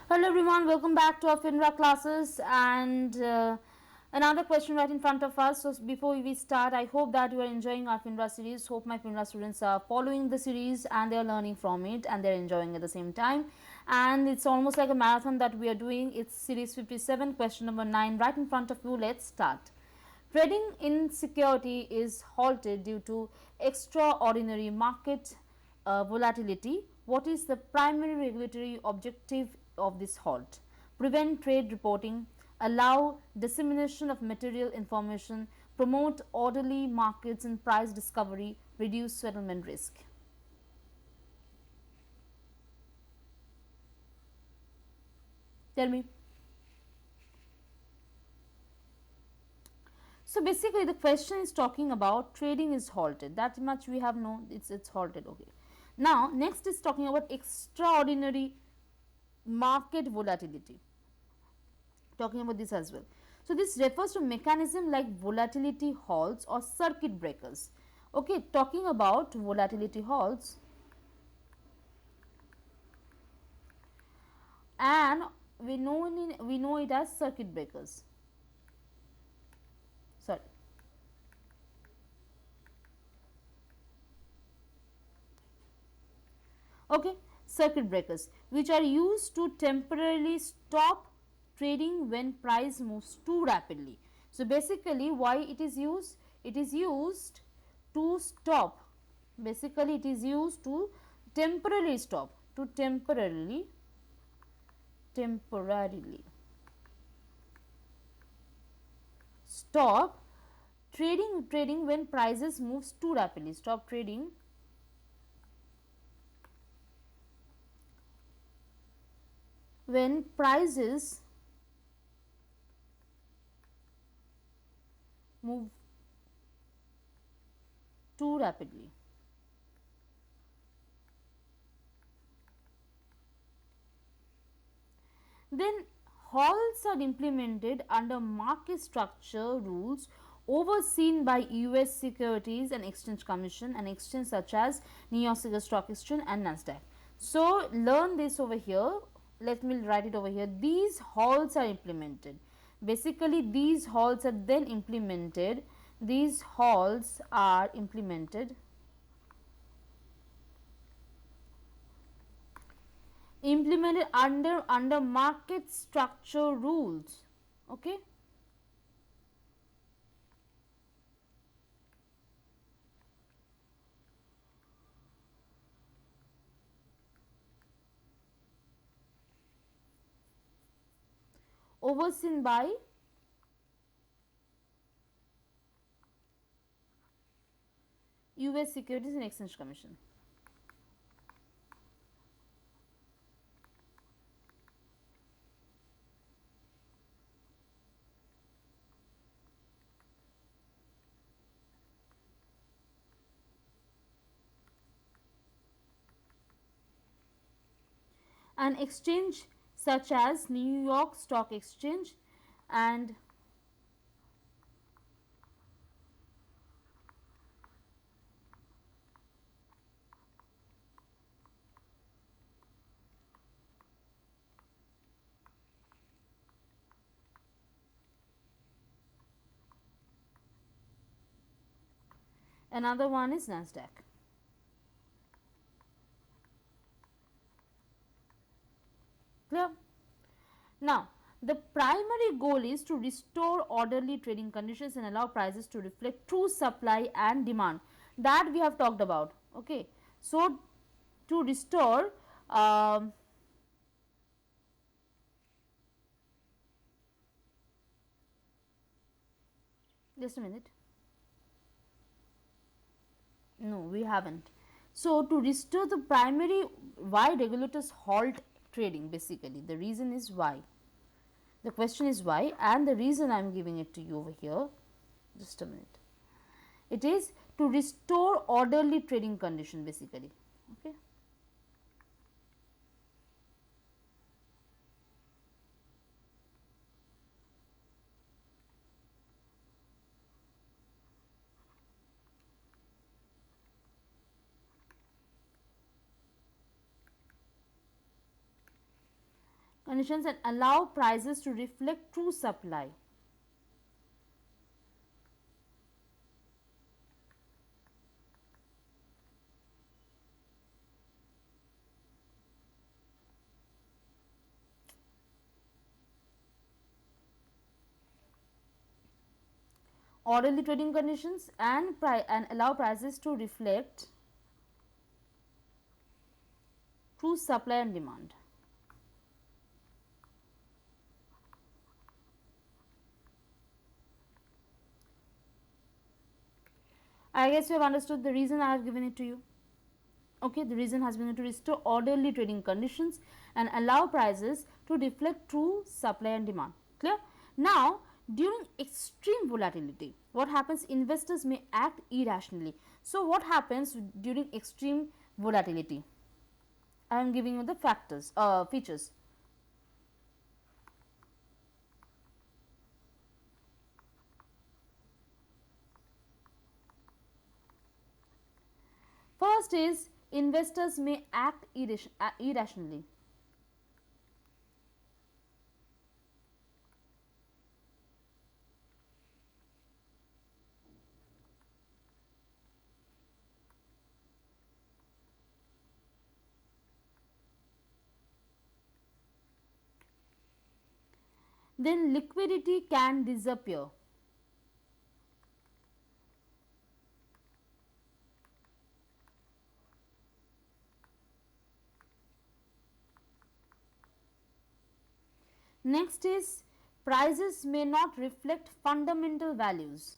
Hello everyone, welcome back to our FINRA classes and another question right in front of us. So before we start, I hope that you are enjoying our FINRA series. Hope my FINRA students are following the series and they are learning from it and they are enjoying at the same time. And it's almost like a marathon that we are doing. It's series 57, question number 9 right in front of you. Let's start. Trading in security is halted due to extraordinary market volatility. What is the primary regulatory objective of this halt? Prevent trade reporting, allow dissemination of material information, promote orderly markets and price discovery, reduce settlement risk. Tell me. So basically the question is talking about trading is halted. That much we have known, it's halted. Okay. Now next is talking about extraordinary market volatility. Talking about this as well. So this refers to mechanism like volatility halts or circuit breakers. Okay, talking about volatility halts and we know it as circuit breakers. Sorry. Okay, circuit breakers which are used to temporarily stop trading when price moves too rapidly. So basically why it is used? It is used to stop, basically it is used to temporarily stop, to temporarily stop trading when prices moves too rapidly, stop trading when prices move too rapidly. Then halts are implemented under market structure rules overseen by US Securities and Exchange Commission and exchanges such as New York Stock Exchange and Nasdaq. So learn this over here. Let me write it over here. These halts are implemented. Basically these halts are then implemented. These halts are implemented under market structure rules. Okay. Overseen by US Securities and Exchange Commission. An exchange such as New York Stock Exchange and another one is Nasdaq. Clear? Now, the primary goal is to restore orderly trading conditions and allow prices to reflect true supply and demand that we have talked about. Okay. So, to restore just a minute. No, we haven't. So, to restore the primary, why regulators halt trading basically? The reason is why. The question is why, and the reason I am giving it to you over here. Just a minute. It is to restore orderly trading condition basically. Okay. conditions and allow prices to reflect true supply. Orderly trading conditions and allow prices to reflect true supply and demand. I guess you have understood the reason I have given it to you. Okay, the reason has been to restore orderly trading conditions and allow prices to reflect true supply and demand. Clear? Now, during extreme volatility, what happens? Investors may act irrationally. So, what happens during extreme volatility? I am giving you the features. First is investors may act irrationally. Then liquidity can disappear. Next is prices may not reflect fundamental values.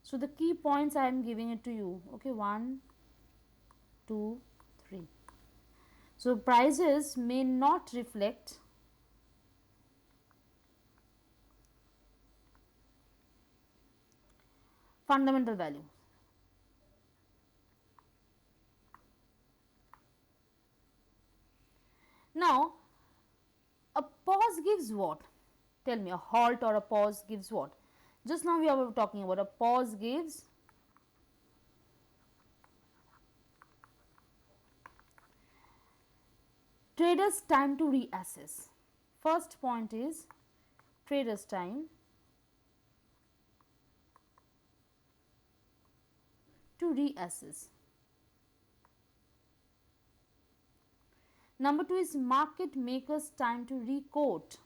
So, the key points I am giving it to you. Okay, 1, 2, 3. So, prices may not reflect fundamental value. Now, a pause gives what? Tell me, a halt or a pause gives what? Just now we were talking about a pause gives traders time to reassess. First point is traders time to reassess. Number 2 is market makers time to requote.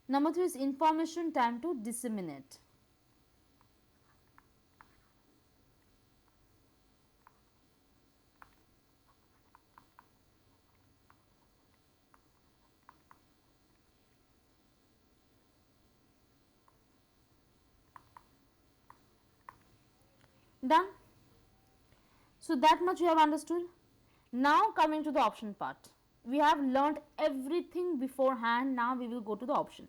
Number 3 is information time to disseminate. Done? So, that much you have understood. Now, coming to the option part. We have learned everything beforehand. Now, we will go to the option.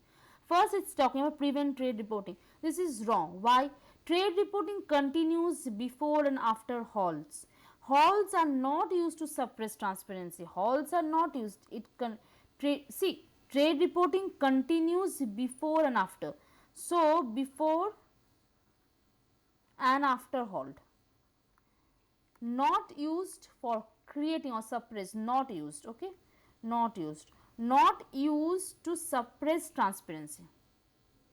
First, it's talking about prevent trade reporting. This is wrong. Why? Trade reporting continues before and after halts. Halts are not used to suppress transparency. Halts are not used. Trade reporting continues before and after. So, before and after halt, not used for creating or suppress, not used, okay, not used, not used to suppress transparency,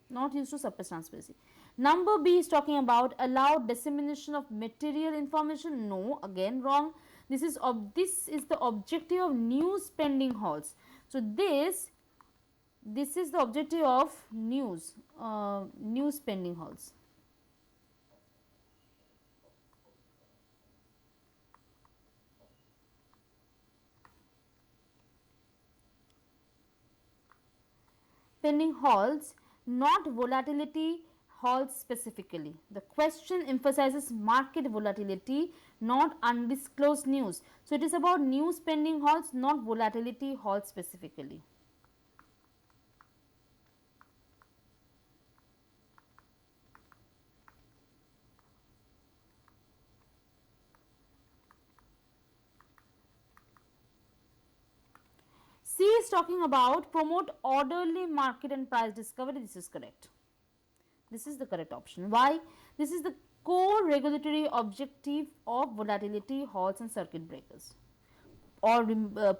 not used to suppress transparency. Number B is talking about allow dissemination of material information. No, again wrong. This is the objective of news pending halts. So this is the objective of news pending halts. Pending halts, not volatility halts specifically. The question emphasizes market volatility, not undisclosed news. So, it is about news pending halts, not volatility halts specifically. C is is talking about promote orderly market and price discovery. This is correct. This is the correct option. Why? This is the core regulatory objective of volatility halts and circuit breakers, or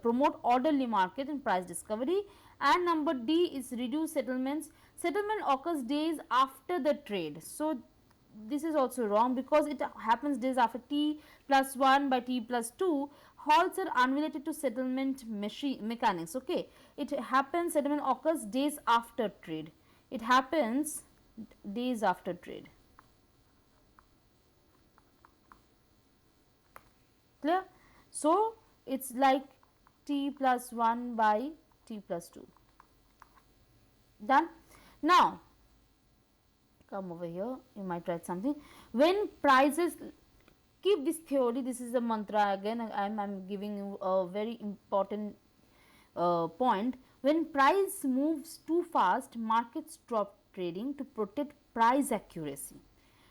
promote orderly market and price discovery. And number D is reduce settlements. Settlement occurs days after the trade. So, this is also wrong because it happens days after T plus 1 by T plus 2. Halts are unrelated to settlement mechanics. Okay, it happens, settlement occurs days after trade. It happens days after trade. Clear? So, it is like T plus 1 by T plus 2. Done? Now, come over here, you might write something. When prices, keep this theory, this is a mantra again, I am giving you a very important point. When price moves too fast, markets stop trading to protect price accuracy,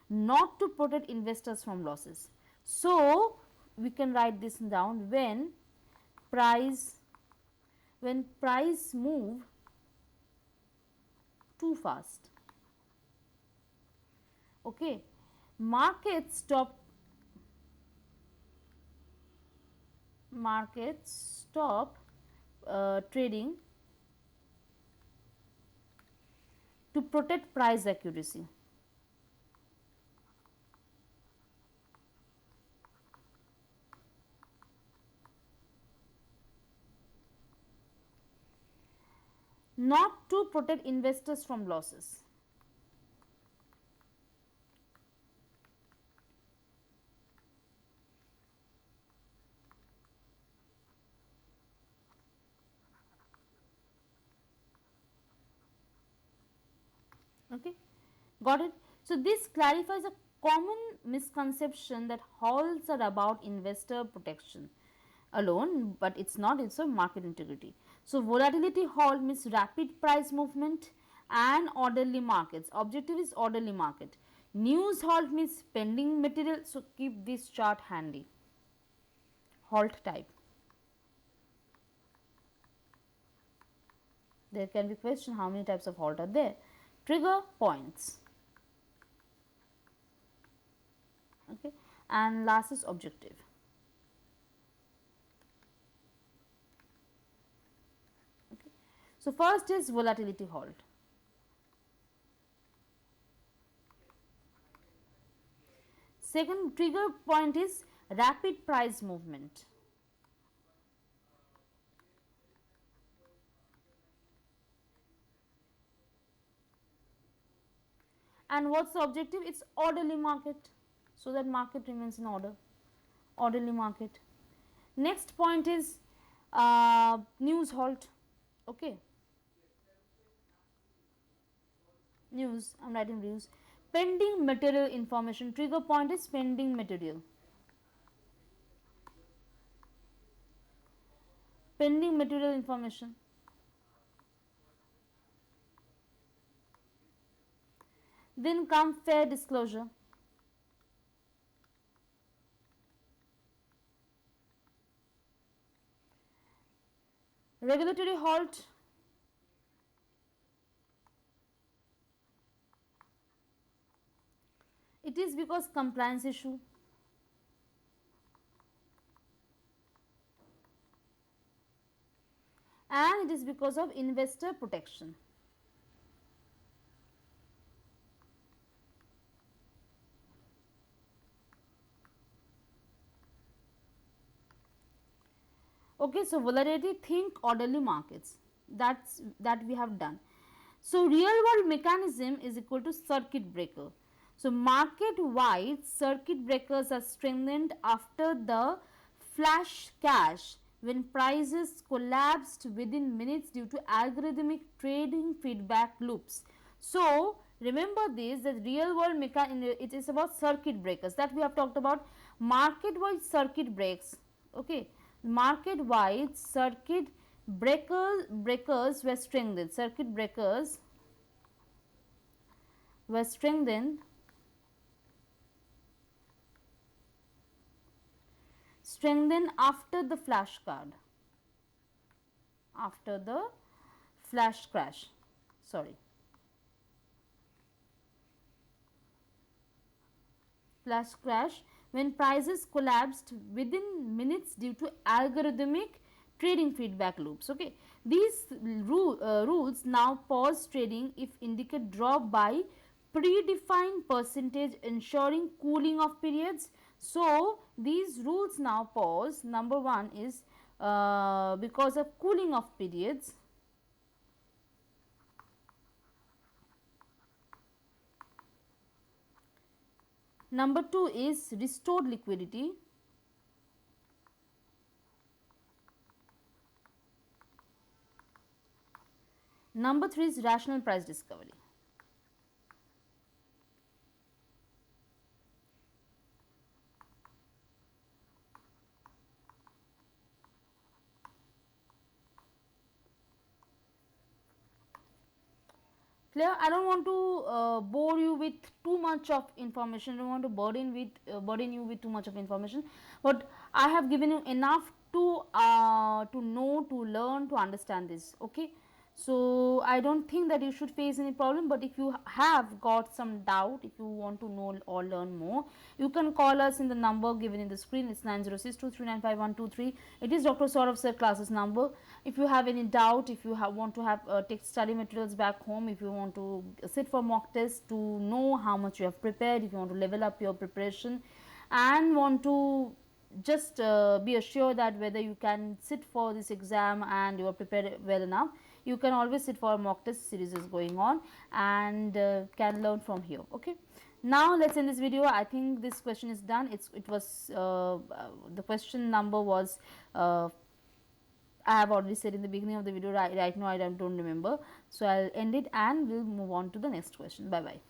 not to protect investors from losses. So, we can write this down. When price move too fast, okay, markets stop trading to protect price accuracy. Not to protect investors from losses. Okay, got it? So, this clarifies a common misconception that halts are about investor protection alone, but it is not, it is a market integrity. So, volatility halt means rapid price movement and orderly markets. Objective is orderly market. News halt means pending material. So, keep this chart handy. Halt type. There can be question how many types of halt are there. Trigger points. Okay, and last is objective. Okay. So, first is volatility halt. Second trigger point is rapid price movement. And what is the objective? It is orderly market, so that market remains in order, orderly market. Next point is news halt. Okay, news, I am writing news. Pending material information, trigger point is pending material. Pending material information. Then come fair disclosure. Regulatory halt. It is because compliance issue. And it is because of investor protection. Okay, so volatility, think orderly markets, that we have done. So, real world mechanism is equal to circuit breaker. So, market wide circuit breakers are strengthened after the flash crash when prices collapsed within minutes due to algorithmic trading feedback loops. So, remember this, that real world it is about circuit breakers that we have talked about. Market wide circuit breaks, okay, market wide circuit breakers were strengthened, circuit breakers were strengthened after the flash card. after the flash crash. Sorry. Flash crash, when prices collapsed within minutes due to algorithmic trading feedback loops. Okay, these rules now pause trading if indicate drop by predefined percentage, ensuring cooling of periods. So these rules now pause. Number one is because of cooling of periods. Number two is restored liquidity. Number three is rational price discovery. Clear? I don't want to bore you with too much of information. I don't want to burden you with too much of information. But I have given you enough to know, to learn, to understand this. Okay. So I don't think that you should face any problem. But if you have got some doubt, if you want to know or learn more, you can call us in the number given in the screen. It's 90623952123. It is Dr. Saurav Sir classes number. If you have any doubt, if you want to have take study materials back home, if you want to sit for mock tests to know how much you have prepared, if you want to level up your preparation and want to just be assured that whether you can sit for this exam and you are prepared well enough, you can always sit for a mock test series is going on and can learn from here. Okay. Now let's end this video. I think this question is done. It was the question number was I have already said in the beginning of the video. Right now I don't remember. So I'll end it and we'll move on to the next question. Bye bye.